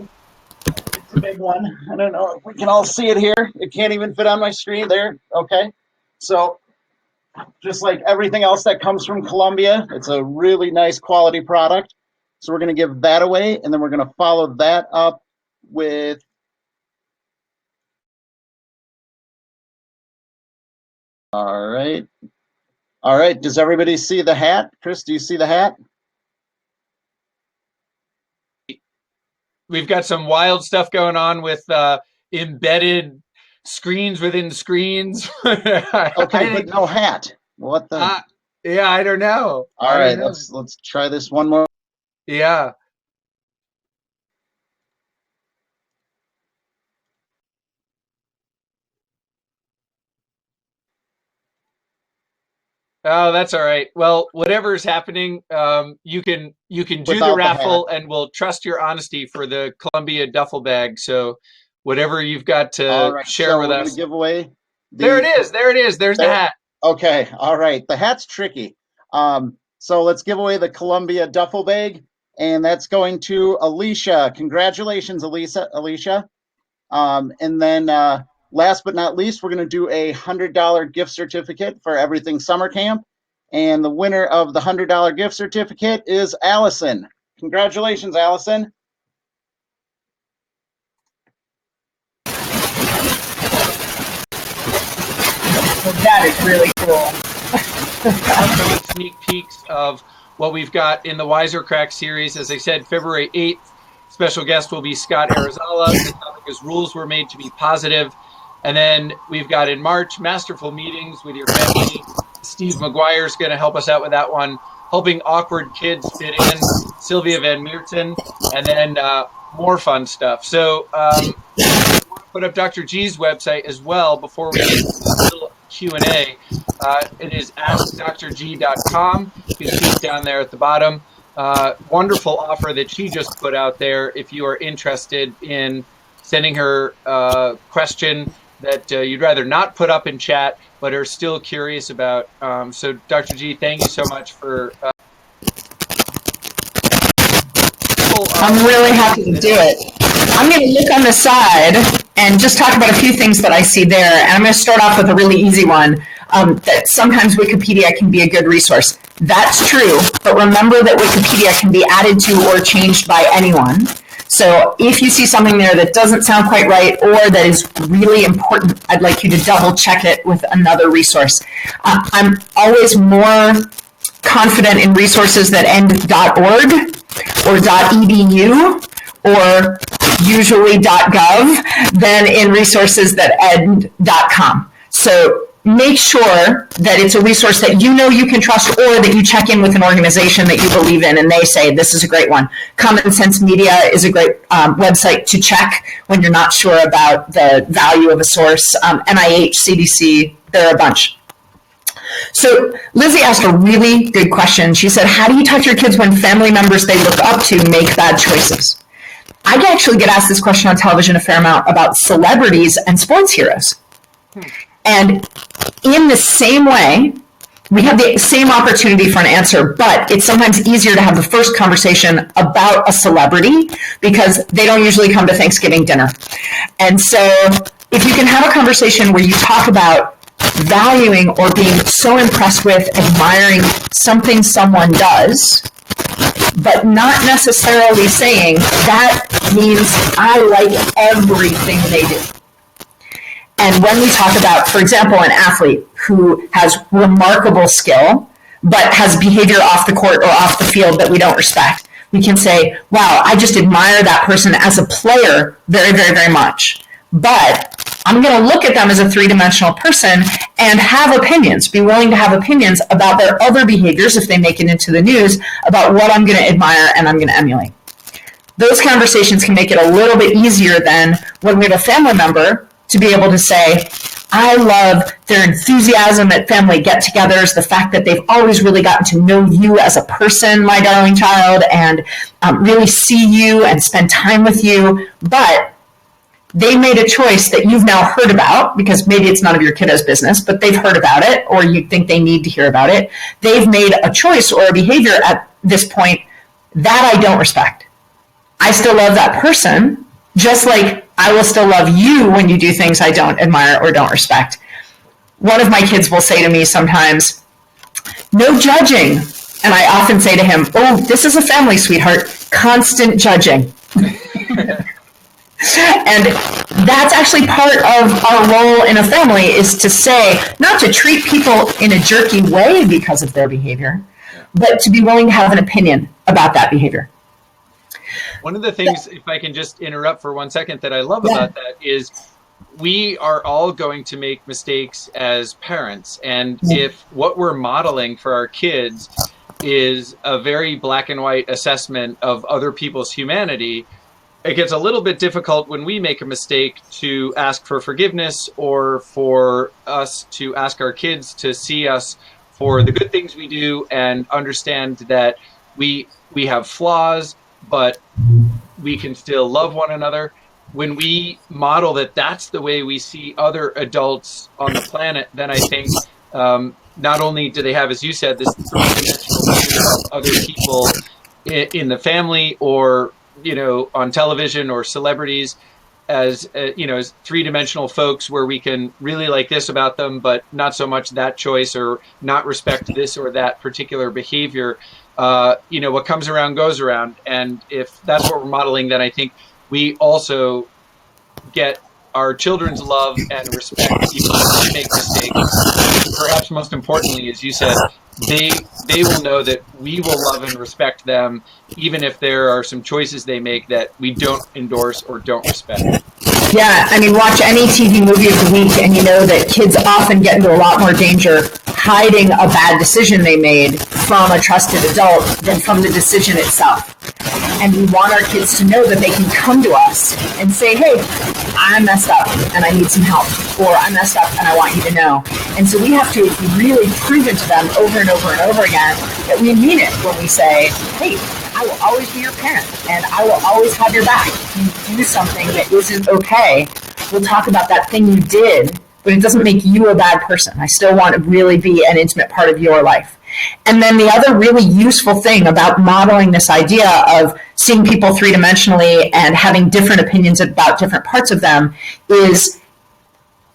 It's a big one. I don't know if we can all see it here. It can't even fit on my screen there. Okay. So just like everything else that comes from Columbia, it's a really nice quality product. So we're going to give that away, and then we're going to follow that up with all right. All right. Does everybody see the hat? Chris, do you see the hat? We've got some wild stuff going on with embedded screens within screens. Okay, but no hat. What the? Yeah, I don't know. All right, let's try this one more. Yeah. Oh, that's all right. Well, whatever's happening, you can do Without the raffle, hat. and we'll trust your honesty for the Columbia duffel bag. So, whatever you've got to share with us. Give away. There it is. There it is. There's the hat. Okay. All right. The hat's tricky. So let's give away the Columbia duffel bag, and that's going to Alicia. Congratulations, Alicia. And then last but not least, we're going to do a $100 gift certificate for Everything Summer Camp. And the winner of the $100 gift certificate is Allison. Congratulations, Allison. Well, that is really cool. Also, sneak peeks of what we've got in the WISER Crack series. As I said, February 8th, special guest will be Scott Arizala. The topic is rules were made to be positive. And then we've got in March, masterful meetings with your family. Steve McGuire is going to help us out with that one. Helping awkward kids fit in, Sylvia Van Meerten, and then more fun stuff. So put up Dr. G's website as well before we get to the little Q&A. It is askdrg.com. You can see it down there at the bottom. Wonderful offer that she just put out there if you are interested in sending her a question that you'd rather not put up in chat, but are still curious about. So Dr. G, thank you so much for... I'm really happy to do it. I'm going to look on the side and just talk about a few things that I see there. And I'm going to start off with a really easy one, that sometimes Wikipedia can be a good resource. That's true, but remember that Wikipedia can be added to or changed by anyone. So if you see something there that doesn't sound quite right or that is really important, I'd like you to double check it with another resource. I'm always more confident in resources that end .org or .edu or usually .gov than in resources that end .com. So make sure that it's a resource that you know you can trust, or that you check in with an organization that you believe in and they say this is a great one. Common Sense Media is a great website to check when you're not sure about the value of a source. NIH, CDC, there are a bunch. So Lizzie asked a really good question. She said, how do you talk to your kids when family members they look up to make bad choices? I actually get asked this question on television a fair amount about celebrities and sports heroes. And in the same way, we have the same opportunity for an answer, but it's sometimes easier to have the first conversation about a celebrity because they don't usually come to Thanksgiving dinner. And so if you can have a conversation where you talk about valuing or being so impressed with, admiring something someone does, but not necessarily saying that means I like everything they do. And when we talk about, for example, an athlete who has remarkable skill, but has behavior off the court or off the field that we don't respect, we can say, wow, I just admire that person as a player very, very, very much. But I'm going to look at them as a three-dimensional person and have opinions, be willing to have opinions about their other behaviors if they make it into the news, about what I'm going to admire and I'm going to emulate. Those conversations can make it a little bit easier than when we have a family member to be able to say, I love their enthusiasm at family get-togethers, the fact that they've always really gotten to know you as a person, my darling child, and really see you and spend time with you, but they made a choice that you've now heard about, because maybe it's none of your kiddo's business, but they've heard about it, or you think they need to hear about it. They've made a choice or a behavior at this point that I don't respect. I still love that person, just like I will still love you when you do things I don't admire or don't respect. One of my kids will say to me sometimes, no judging. And I often say to him, oh, this is a family, sweetheart, constant judging. And that's actually part of our role in a family, is to say, not to treat people in a jerky way because of their behavior, but to be willing to have an opinion about that behavior. One of the things, if I can just interrupt for 1 second, that I love about that is we are all going to make mistakes as parents. And if what we're modeling for our kids is a very black and white assessment of other people's humanity, it gets a little bit difficult when we make a mistake to ask for forgiveness, or for us to ask our kids to see us for the good things we do and understand that we have flaws, but we can still love one another. When we model that that's the way we see other adults on the planet, then I think not only do they have, as you said, this three-dimensional view of other people in the family, or on television, or celebrities as as three-dimensional folks where we can really like this about them, but not so much that choice, or not respect this or that particular behavior. What comes around goes around. And if that's what we're modeling, then I think we also get our children's love and respect even when they make mistakes. Perhaps most importantly, as you said, they will know that we will love and respect them even if there are some choices they make that we don't endorse or don't respect. Yeah, I mean, watch any TV movie of the week and you know that kids often get into a lot more danger hiding a bad decision they made from a trusted adult than from the decision itself. And we want our kids to know that they can come to us and say, hey, I messed up and I need some help, or I messed up and I want you to know. And so we have to really prove it to them over and over and over again that we mean it when we say, hey, I will always be your parent and I will always have your back. If you do something that isn't okay, we'll talk about that thing you did, but it doesn't make you a bad person. I still want to really be an intimate part of your life. And then the other really useful thing about modeling this idea of seeing people three-dimensionally and having different opinions about different parts of them is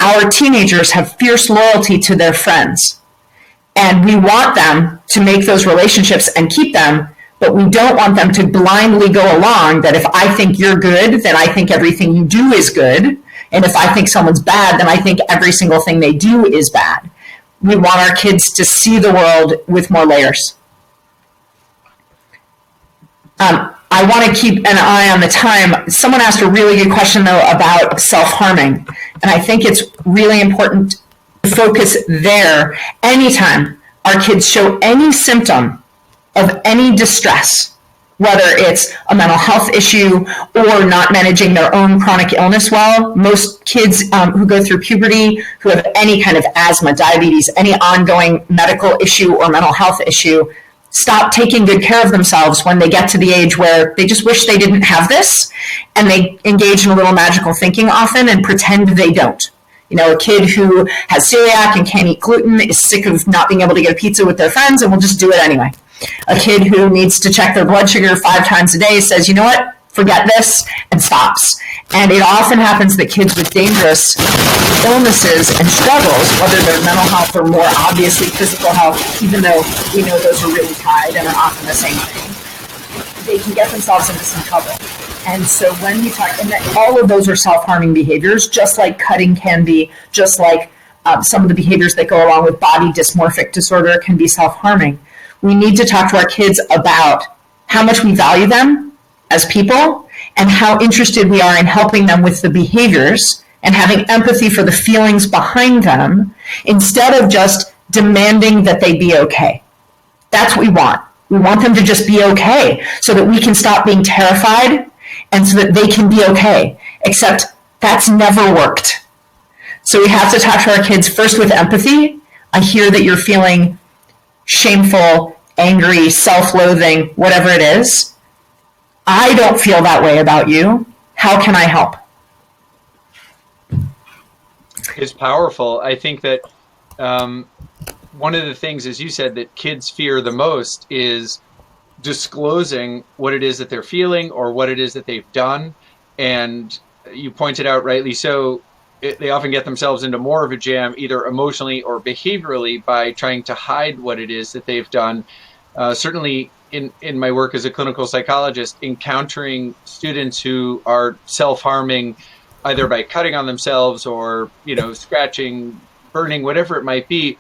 our teenagers have fierce loyalty to their friends. And we want them to make those relationships and keep them, but we don't want them to blindly go along that if I think you're good, then I think everything you do is good. And if I think someone's bad, then I think every single thing they do is bad. We want our kids to see the world with more layers. I want to keep an eye on the time. Someone asked a really good question, though, about self-harming. And I think it's really important to focus there. Anytime our kids show any symptom of any distress, whether it's a mental health issue or not managing their own chronic illness well. Most kids who go through puberty, who have any kind of asthma, diabetes, any ongoing medical issue or mental health issue, stop taking good care of themselves when they get to the age where they just wish they didn't have this, and they engage in a little magical thinking often and pretend they don't. You know, a kid who has celiac and can't eat gluten is sick of not being able to get a pizza with their friends and will just do it anyway. A kid who needs to check their blood sugar 5 times a day says, you know what, forget this, and stops. And it often happens that kids with dangerous illnesses and struggles, whether they're mental health or more obviously physical health, even though we know those are really tied and are often the same thing, they can get themselves into some trouble. And so when we talk, and that all of those are self-harming behaviors, just like cutting can be, just like some of the behaviors that go along with body dysmorphic disorder can be self-harming. We need to talk to our kids about how much we value them as people and how interested we are in helping them with the behaviors and having empathy for the feelings behind them instead of just demanding that they be okay. That's what we want. We want them to just be okay so that we can stop being terrified and so that they can be okay. Except that's never worked. So we have to talk to our kids first with empathy. I hear that you're feeling shameful, angry, self-loathing, whatever it is. I don't feel that way about you. How can I help? It's powerful. I think that one of the things, as you said, that kids fear the most is disclosing what it is that they're feeling or what it is that they've done. And you pointed out rightly so, they often get themselves into more of a jam, either emotionally or behaviorally, by trying to hide what it is that they've done. Certainly in my work as a clinical psychologist, encountering students who are self-harming either by cutting on themselves or, scratching, burning, whatever it might be,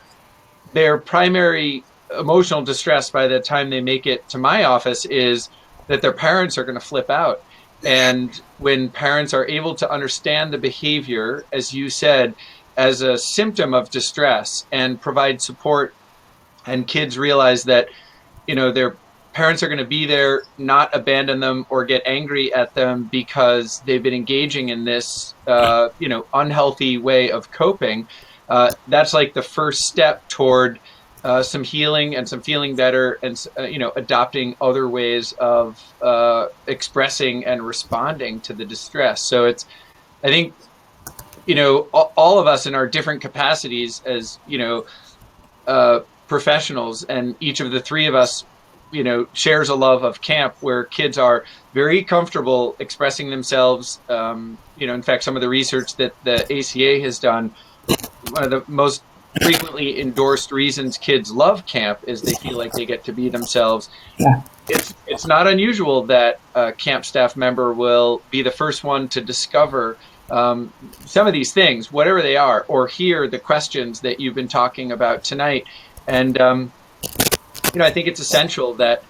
their primary emotional distress by the time they make it to my office is that their parents are going to flip out. And when parents are able to understand the behavior, as you said, as a symptom of distress and provide support, and kids realize that, their parents are going to be there, not abandon them or get angry at them because they've been engaging in this, unhealthy way of coping. That's like the first step toward some healing and some feeling better and, adopting other ways of expressing and responding to the distress. So I think, all of us in our different capacities as, professionals, and each of the three of us, shares a love of camp where kids are very comfortable expressing themselves. In fact, some of the research that the ACA has done, one of the most frequently endorsed reasons kids love camp is they feel like they get to be themselves. Yeah. It's not unusual that a camp staff member will be the first one to discover some of these things, whatever they are, or hear the questions that you've been talking about tonight. And, I think it's essential that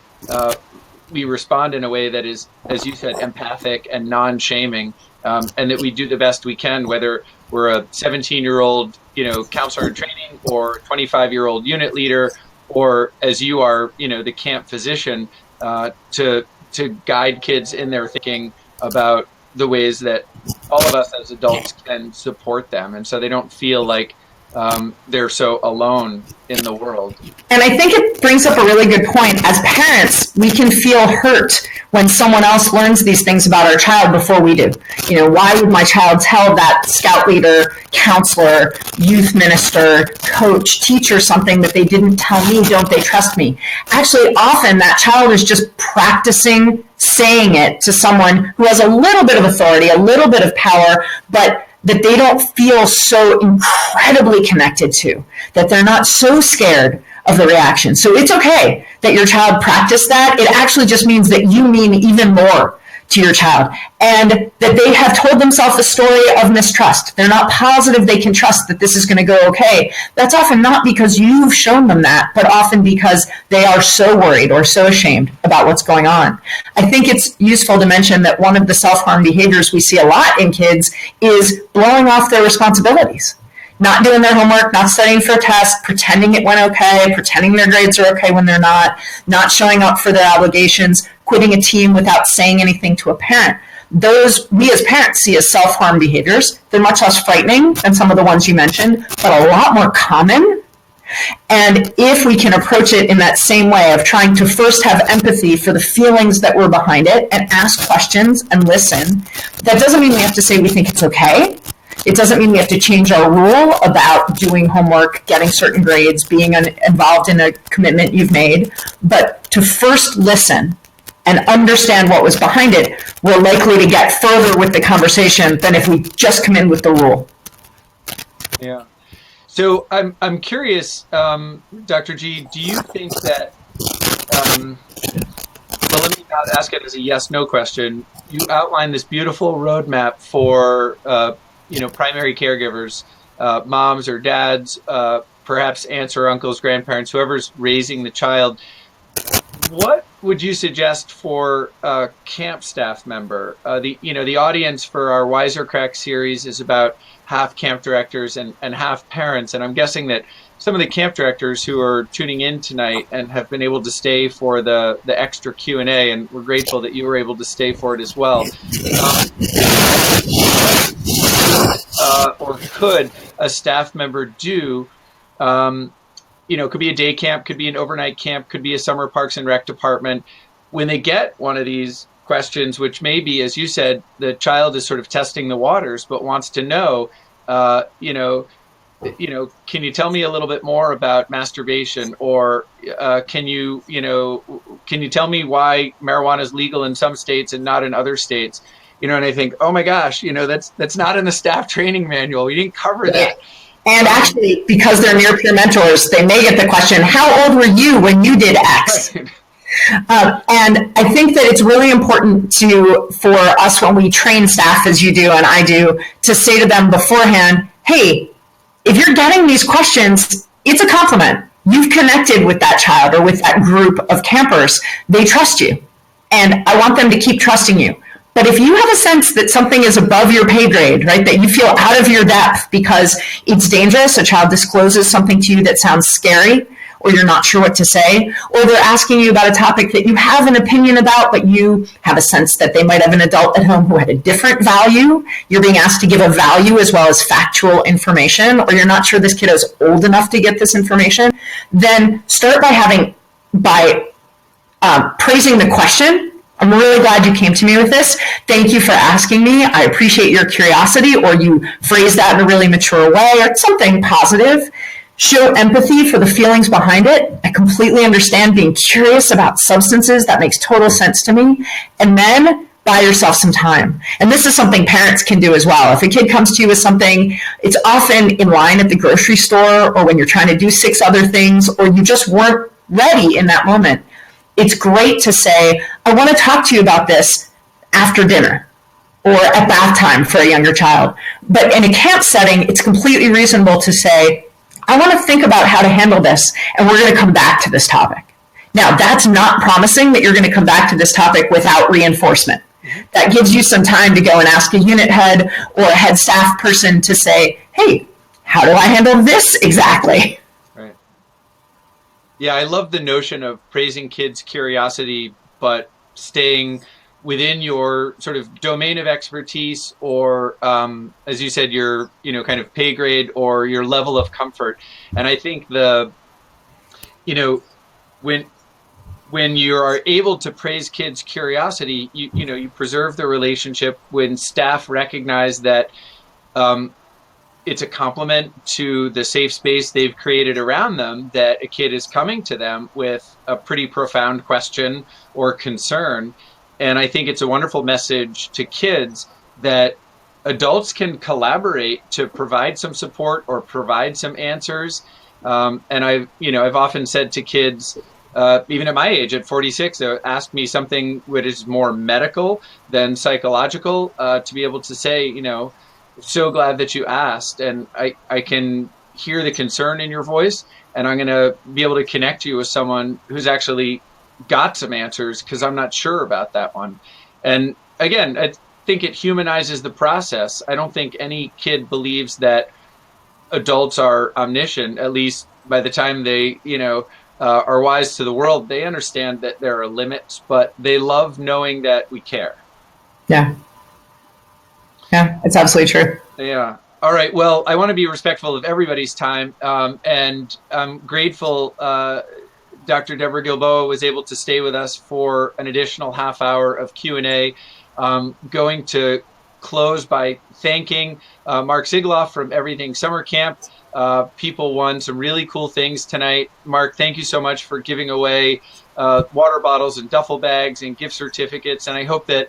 we respond in a way that is, as you said, empathic and non-shaming, and that we do the best we can, whether we're a 17-year-old, counselor in training, or 25-year-old unit leader, or as you are, the camp physician, to guide kids in their thinking about the ways that all of us as adults can support them, and so they don't feel like they're so alone in the world. And I think it brings up a really good point. As parents, we can feel hurt when someone else learns these things about our child before we do. Why would my child tell that scout leader, counselor, youth minister, coach, teacher something that they didn't tell me? Don't they trust me? Actually, often that child is just practicing saying it to someone who has a little bit of authority, a little bit of power, but that they don't feel so incredibly connected to, that they're not so scared of the reaction. So it's okay that your child practiced that. It actually just means that you mean even more to your child, and that they have told themselves a story of mistrust. They're not positive they can trust that this is going to go okay. That's often not because you've shown them that, but often because they are so worried or so ashamed about what's going on. I think it's useful to mention that one of the self-harm behaviors we see a lot in kids is blowing off their responsibilities. Not doing their homework, not studying for a test, pretending it went okay, pretending their grades are okay when they're not showing up for their obligations, quitting a team without saying anything to a parent. Those we as parents see as self-harm behaviors. They're much less frightening than some of the ones you mentioned, but a lot more common. And if we can approach it in that same way of trying to first have empathy for the feelings that were behind it and ask questions and listen, that doesn't mean we have to say we think it's okay. It doesn't mean we have to change our rule about doing homework, getting certain grades, being involved in a commitment you've made, but to first listen and understand what was behind it, we're likely to get further with the conversation than if we just come in with the rule. Yeah. So I'm curious, Dr. G, do you think that, well, let me not ask it as a yes/no question. You outlined this beautiful roadmap for primary caregivers, moms or dads, perhaps aunts or uncles, grandparents, whoever's raising the child. What would you suggest for a camp staff member? The audience for our WISER Crack series is about half camp directors and half parents, and I'm guessing that some of the camp directors who are tuning in tonight and have been able to stay for the extra Q&A, and we're grateful that you were able to stay for it as well. Or could a staff member do, could be a day camp, could be an overnight camp, could be a summer parks and rec department, when they get one of these questions, which may be, as you said, the child is sort of testing the waters, but wants to know, can you tell me a little bit more about masturbation, or can you tell me why marijuana is legal in some states and not in other states? And I think, oh my gosh, that's not in the staff training manual. We didn't cover that. And actually, because they're near peer mentors, they may get the question, how old were you when you did X? Right. And I think that it's really important for us when we train staff, as you do and I do, to say to them beforehand, hey, if you're getting these questions, it's a compliment. You've connected with that child or with that group of campers. They trust you. And I want them to keep trusting you. But if you have a sense that something is above your pay grade, right, that you feel out of your depth because it's dangerous, a child discloses something to you that sounds scary, or you're not sure what to say, or they're asking you about a topic that you have an opinion about, but you have a sense that they might have an adult at home who had a different value, you're being asked to give a value as well as factual information, or you're not sure this kid is old enough to get this information, then start by praising the question. I'm really glad you came to me with this. Thank you for asking me. I appreciate your curiosity, or you phrase that in a really mature way, or something positive. Show empathy for the feelings behind it. I completely understand being curious about substances. That makes total sense to me. And then buy yourself some time. And this is something parents can do as well. If a kid comes to you with something, it's often in line at the grocery store, or when you're trying to do 6 other things, or you just weren't ready in that moment. It's great to say, I want to talk to you about this after dinner, or at bath time for a younger child. But in a camp setting, it's completely reasonable to say, I want to think about how to handle this, and we're going to come back to this topic. Now, that's not promising that you're going to come back to this topic without reinforcement. That gives you some time to go and ask a unit head or a head staff person to say, hey, how do I handle this exactly? Right. Yeah, I love the notion of praising kids' curiosity, but staying within your sort of domain of expertise, or as you said, your kind of pay grade or your level of comfort. And I think when you are able to praise kids' curiosity, you preserve the relationship. When staff recognize that it's a compliment to the safe space they've created around them, that a kid is coming to them with a pretty profound question or concern. And I think it's a wonderful message to kids that adults can collaborate to provide some support or provide some answers. And I've often said to kids, even at my age, at 46, they ask me something which is more medical than psychological, to be able to say, so glad that you asked, and I can hear the concern in your voice, and I'm going to be able to connect you with someone who's actually got some answers, because I'm not sure about that one. And again, I think it humanizes the process. I don't think any kid believes that adults are omniscient. At least by the time they, are wise to the world, they understand that there are limits, but they love knowing that we care. Yeah. Yeah, it's absolutely true. Yeah. All right. Well, I want to be respectful of everybody's time, and I'm grateful Dr. Debi Gilboa was able to stay with us for an additional half hour of Q&A. Going to close by thanking Mark Sigloff from Everything Summer Camp. People won some really cool things tonight. Mark, thank you so much for giving away water bottles and duffel bags and gift certificates. And I hope that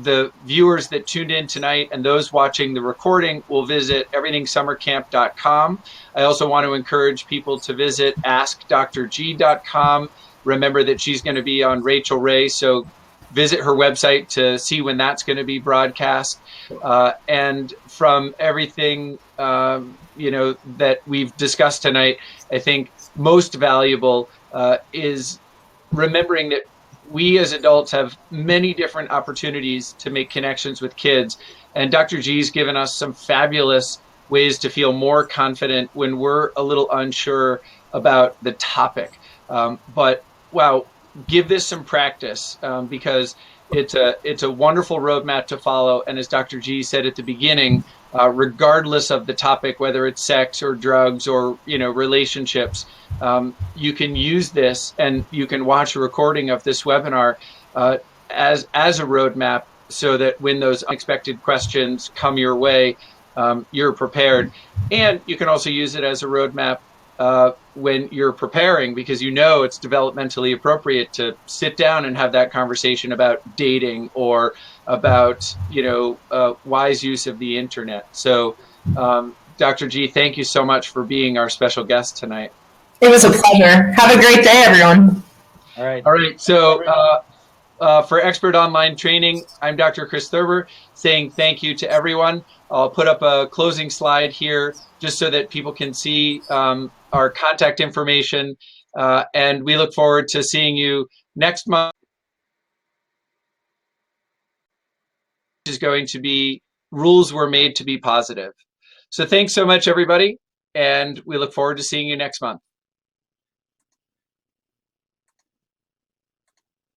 the viewers that tuned in tonight and those watching the recording will visit everythingsummercamp.com. I also want to encourage people to visit askdrg.com. Remember that she's going to be on Rachel Ray, so visit her website to see when that's going to be broadcast. And from everything that we've discussed tonight, I think most valuable is remembering that we as adults have many different opportunities to make connections with kids. And Dr. G's given us some fabulous ways to feel more confident when we're a little unsure about the topic. But wow, give this some practice, because it's a wonderful roadmap to follow. And as Dr. G said at the beginning, regardless of the topic, whether it's sex or drugs or relationships, you can use this, and you can watch a recording of this webinar as a roadmap, so that when those unexpected questions come your way, you're prepared. And you can also use it as a roadmap when you're preparing, because it's developmentally appropriate to sit down and have that conversation about dating or about wise use of the internet. So Dr. G, thank you so much for being our special guest tonight. It was a pleasure. Have a great day, everyone. All right. So for Expert Online Training, I'm Dr. Chris Thurber, saying thank you to everyone. I'll put up a closing slide here just so that people can see our contact information. And we look forward to seeing you next month. Is going to be rules were made to be positive. So thanks so much, everybody. And we look forward to seeing you next month.